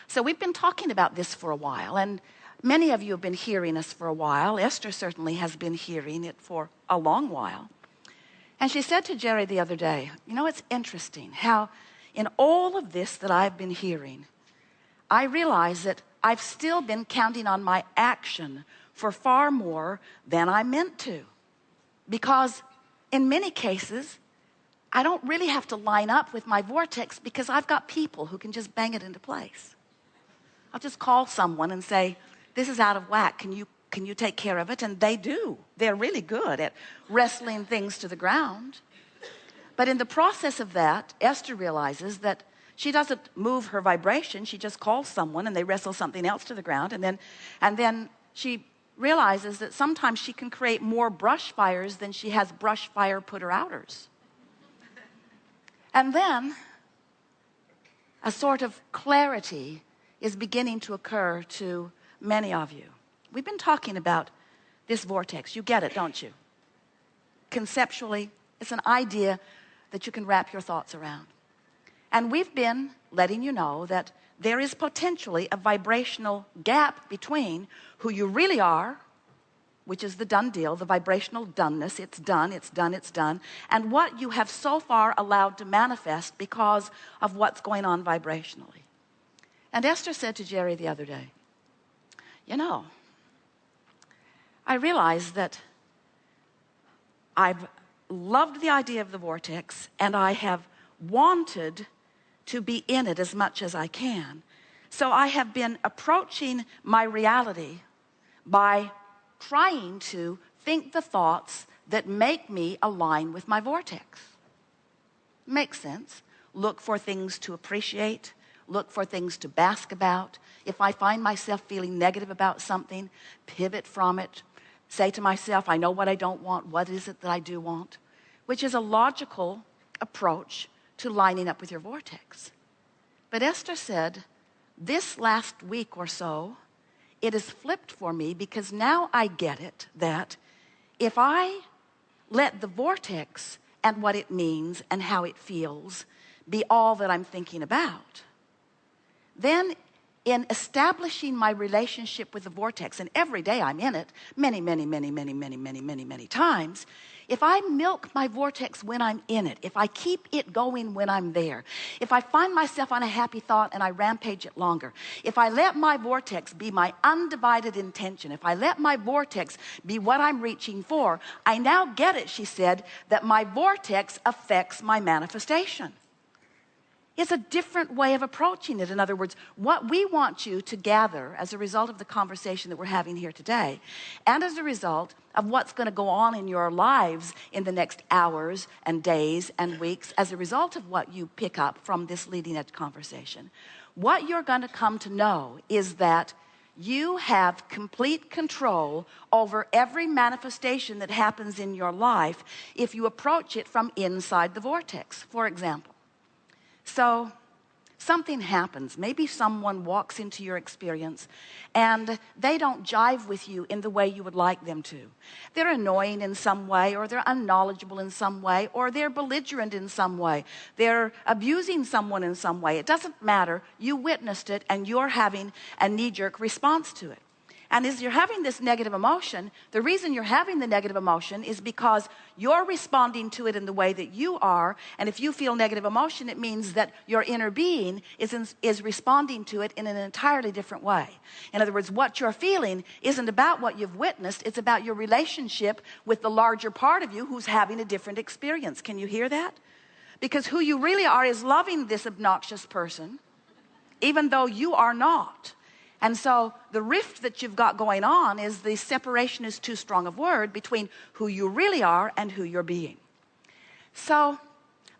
So we've been talking about this for a while, and many of you have been hearing us for a while. Esther certainly has been hearing it for a long while. And she said to Jerry the other day, you know, it's interesting how in all of this that I've been hearing, I realize that I've still been counting on my action for far more than I meant to. Because in many cases, I don't really have to line up with my vortex because I've got people who can just bang it into place. I'll just call someone and say, this is out of whack. Can you take care of it? And they do. They're really good at wrestling things to the ground. But in the process of that, Esther realizes that she doesn't move her vibration. She just calls someone and they wrestle something else to the ground. And then she realizes that sometimes she can create more brush fires than she has brush fire putter outers. And then a sort of clarity is beginning to occur to many of you. We've been talking about this vortex. You get it, don't you? Conceptually, it's an idea that you can wrap your thoughts around. And we've been letting you know that there is potentially a vibrational gap between who you really are, which is the done deal, the vibrational doneness, it's done, it's done, it's done, and what you have so far allowed to manifest because of what's going on vibrationally. And Esther said to Jerry the other day, you know, I realize that I've loved the idea of the vortex and I have wanted to be in it as much as I can. So I have been approaching my reality by trying to think the thoughts that make me align with my vortex. Makes sense. Look for things to appreciate. Look for things to bask about. If I find myself feeling negative about something, pivot from it. Say to myself, I know what I don't want. What is it that I do want? Which is a logical approach to lining up with your vortex. But Esther said, this last week or so, it has flipped for me because now I get it that if I let the vortex and what it means and how it feels be all that I'm thinking about, then in establishing my relationship with the vortex, and every day I'm in it many times, if I milk my vortex when I'm in it, if I keep it going when I'm there, if I find myself on a happy thought and I rampage it longer, if I let my vortex be my undivided intention, if I let my vortex be what I'm reaching for, I now get it, she said, that my vortex affects my manifestation. It's a different way of approaching it. In other words, what we want you to gather as a result of the conversation that we're having here today, and as a result of what's going to go on in your lives in the next hours and days and weeks, as a result of what you pick up from this leading edge conversation, what you're going to come to know is that you have complete control over every manifestation that happens in your life if you approach it from inside the vortex. For example, so something happens. Maybe someone walks into your experience and they don't jive with you in the way you would like them to. They're annoying in some way, or they're unknowledgeable in some way, or they're belligerent in some way. They're abusing someone in some way. It doesn't matter. You witnessed it and you're having a knee-jerk response to it. And as you're having this negative emotion, the reason you're having the negative emotion is because you're responding to it in the way that you are. And if you feel negative emotion, it means that your inner being is responding to it in an entirely different way. In other words, what you're feeling isn't about what you've witnessed. It's about your relationship with the larger part of you who's having a different experience. Can you hear that? Because who you really are is loving this obnoxious person, even though you are not. And so the rift that you've got going on is the separation is too strong of word between who you really are and who you're being. So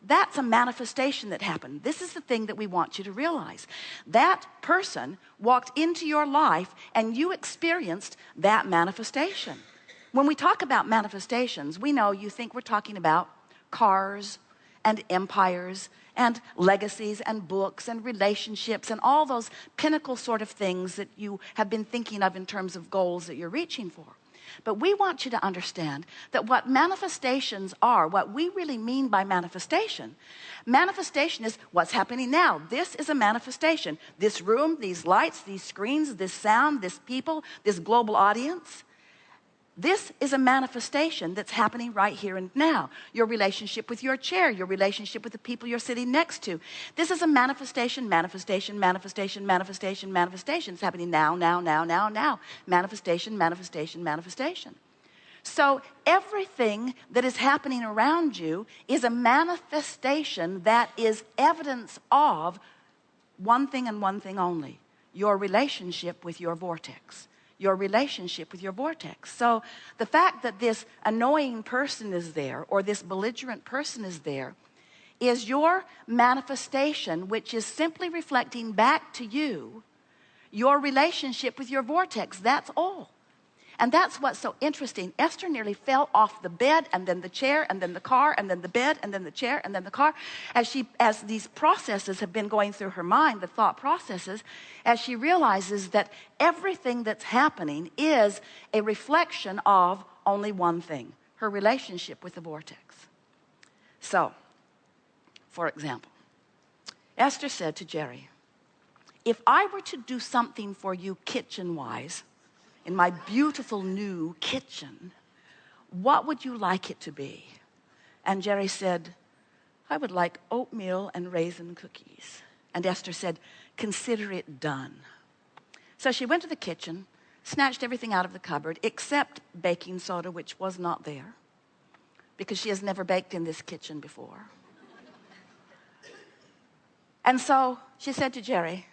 that's a manifestation that happened. This is the thing that we want you to realize. That person walked into your life and you experienced that manifestation. When we talk about manifestations, we know you think we're talking about cars and empires and legacies and books and relationships and all those pinnacle sort of things that you have been thinking of in terms of goals that you're reaching for. But we want you to understand that what manifestations are, what we really mean by manifestation is what's happening now. This is a manifestation. This room, these lights, these screens, this sound, this people, this global audience. This is a manifestation that's happening right here and now. Your relationship with your chair, your relationship with the people you're sitting next to. This is a manifestation. It's happening now. Manifestation. So everything that is happening around you is a manifestation that is evidence of one thing and one thing only: your relationship with your vortex. Your relationship with your vortex. So the fact that this annoying person is there, or this belligerent person is there, is your manifestation, which is simply reflecting back to you your relationship with your vortex. That's all. And that's what's so interesting. Esther nearly fell off the bed, and then the chair, and then the car, and then the bed, and then the chair, and then the car. As these processes have been going through her mind, the thought processes, as she realizes that everything that's happening is a reflection of only one thing: her relationship with the vortex. So, for example, Esther said to Jerry, if I were to do something for you kitchen-wise, in my beautiful new kitchen, what would you like it to be? And Jerry said, I would like oatmeal and raisin cookies. And Esther said, consider it done. So she went to the kitchen, snatched everything out of the cupboard except baking soda, which was not there, because she has never baked in this kitchen before. And so she said to Jerry,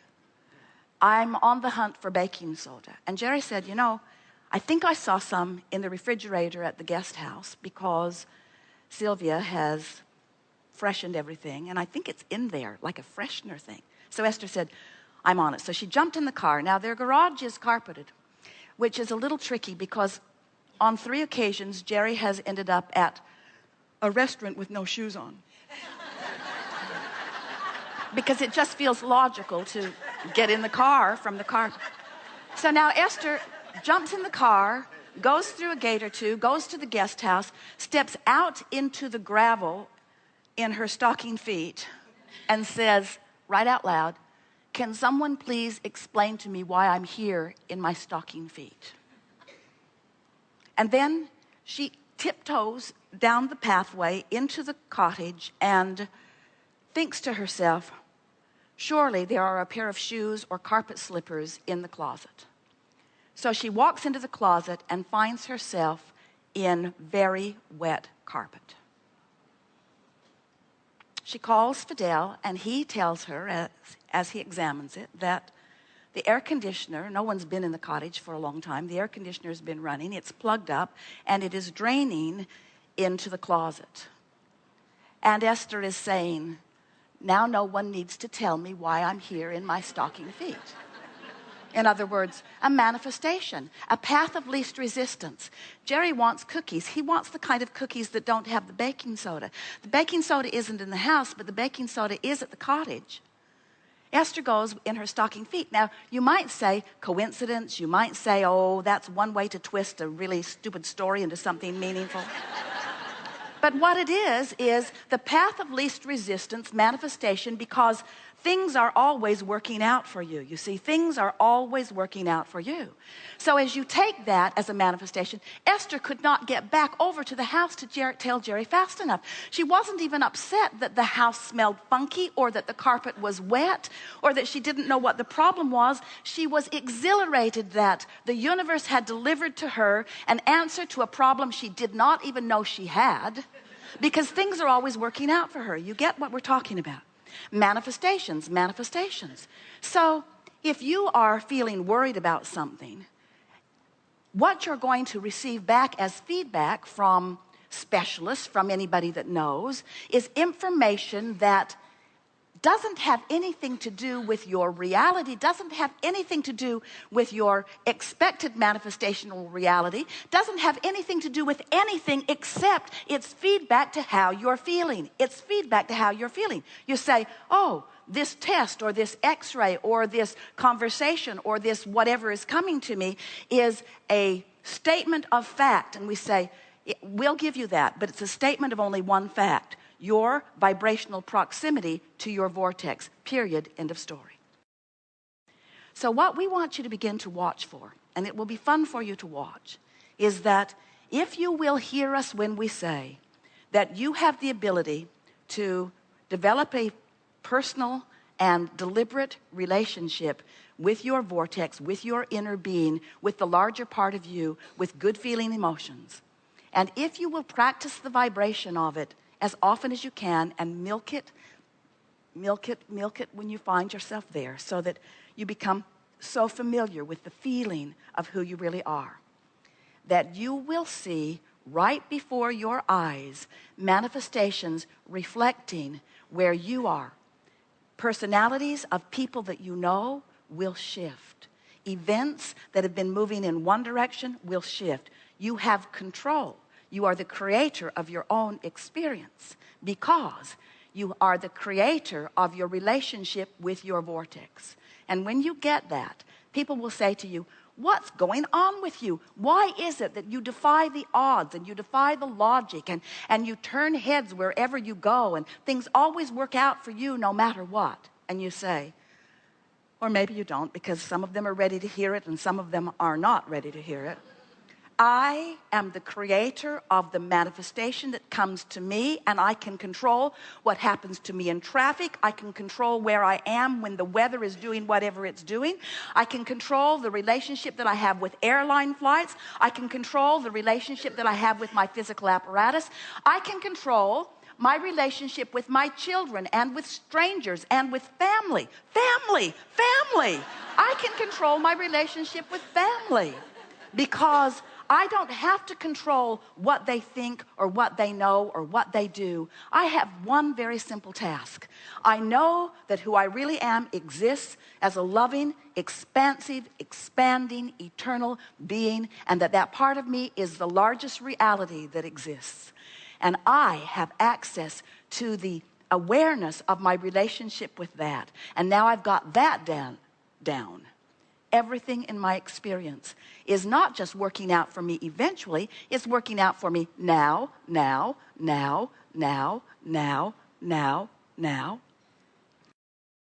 I'm on the hunt for baking soda. And Jerry said, I think I saw some in the refrigerator at the guest house, because Sylvia has freshened everything, and I think it's in there, like a freshener thing. So Esther said, I'm on it. So she jumped in the car. Now, their garage is carpeted, which is a little tricky, because on 3 occasions, Jerry has ended up at a restaurant with no shoes on. Because it just feels logical to get in the car from the car. So now Esther jumps in the car, goes through a gate or two, goes to the guest house, steps out into the gravel in her stocking feet, and says, right out loud, can someone please explain to me why I'm here in my stocking feet? And then she tiptoes down the pathway into the cottage and thinks to herself, surely there are a pair of shoes or carpet slippers in the closet. So she walks into the closet and finds herself in very wet carpet. She calls Fidel, and he tells her, as he examines it, that the air conditioner, no one's been in the cottage for a long time, the air conditioner has been running, it's plugged up, and it is draining into the closet. And Esther is saying, now no one needs to tell me why I'm here in my stocking feet. In other words, a manifestation, a path of least resistance. Jerry wants cookies. He wants the kind of cookies that don't have the baking soda. The baking soda isn't in the house, but the baking soda is at the cottage. Esther goes in her stocking feet. Now, you might say coincidence. You might say, oh, that's one way to twist a really stupid story into something meaningful. But what it is the path of least resistance manifestation, because things are always working out for you. You see, things are always working out for you. So as you take that as a manifestation, Esther could not get back over to the house to tell Jerry fast enough. She wasn't even upset that the house smelled funky, or that the carpet was wet, or that she didn't know what the problem was. She was exhilarated that the universe had delivered to her an answer to a problem she did not even know she had, because things are always working out for her. You get what we're talking about? Manifestations. So if you are feeling worried about something, what you're going to receive back as feedback from specialists, from anybody that knows, is information that doesn't have anything to do with your reality, doesn't have anything to do with your expected manifestational reality, doesn't have anything to do with anything except it's feedback to how you're feeling. It's feedback to how you're feeling. You say, oh, this test or this x-ray or this conversation or this whatever is coming to me is a statement of fact, and we say, we'll give you that, but it's a statement of only one fact: your vibrational proximity to your vortex, period, end of story. So what we want you to begin to watch for, and it will be fun for you to watch, is that if you will hear us when we say that you have the ability to develop a personal and deliberate relationship with your vortex, with your inner being, with the larger part of you, with good feeling emotions. And if you will practice the vibration of it as often as you can and milk it when you find yourself there, so that you become so familiar with the feeling of who you really are, that you will see right before your eyes manifestations reflecting where you are. Personalities of people that you know will shift. Events that have been moving in one direction will shift. You have control. You are the creator of your own experience, because you are the creator of your relationship with your vortex. And when you get that, people will say to you, what's going on with you? Why is it that you defy the odds and you defy the logic and you turn heads wherever you go and things always work out for you no matter what? And you say, or maybe you don't, because some of them are ready to hear it and some of them are not ready to hear it. I am the creator of the manifestation that comes to me, and I can control what happens to me in traffic. I can control where I am when the weather is doing whatever it's doing. I can control the relationship that I have with airline flights. I can control the relationship that I have with my physical apparatus. I can control my relationship with my children and with strangers and with family. Family. I can control my relationship with family, because I don't have to control what they think or what they know or what they do. I have one very simple task. I know that who I really am exists as a loving, expansive, expanding, eternal being, and that part of me is the largest reality that exists. And I have access to the awareness of my relationship with that. And now I've got that down. Everything in my experience is not just working out for me eventually, it's working out for me now.